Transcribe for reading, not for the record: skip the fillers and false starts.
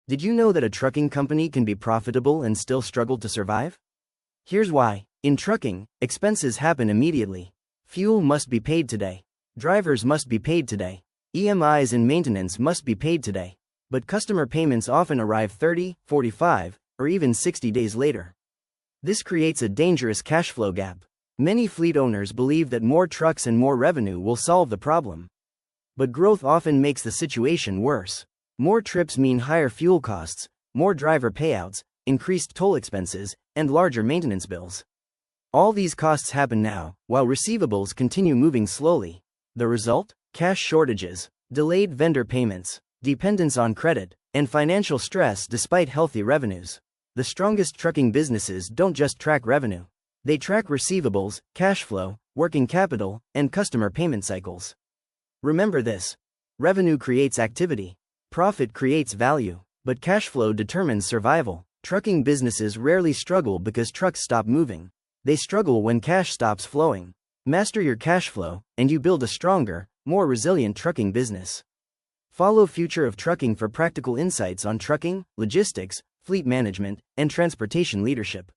Did you know that a trucking company can be profitable and still struggle to survive? Here's why. In trucking, expenses happen immediately. Fuel must be paid today. Drivers must be paid today. EMIs and maintenance must be paid today. But customer payments often arrive 30, 45, or even 60 days later. This creates a dangerous cash flow gap. Many fleet owners believe that more trucks and more revenue will solve the problem. But growth often makes the situation worse. More trips mean higher fuel costs, more driver payouts, increased toll expenses, and larger maintenance bills. All these costs happen now, while receivables continue moving slowly. The result? Cash shortages, delayed vendor payments, dependence on credit, and financial stress despite healthy revenues. The strongest trucking businesses don't just track revenue. They track receivables, cash flow, working capital, and customer payment cycles. Remember this. Revenue creates activity. Profit creates value. But cash flow determines survival. Trucking businesses rarely struggle because trucks stop moving. They struggle when cash stops flowing. Master your cash flow, and you build a stronger, more resilient trucking business. Follow Future of Trucking for practical insights on trucking, logistics, fleet management, and transportation leadership.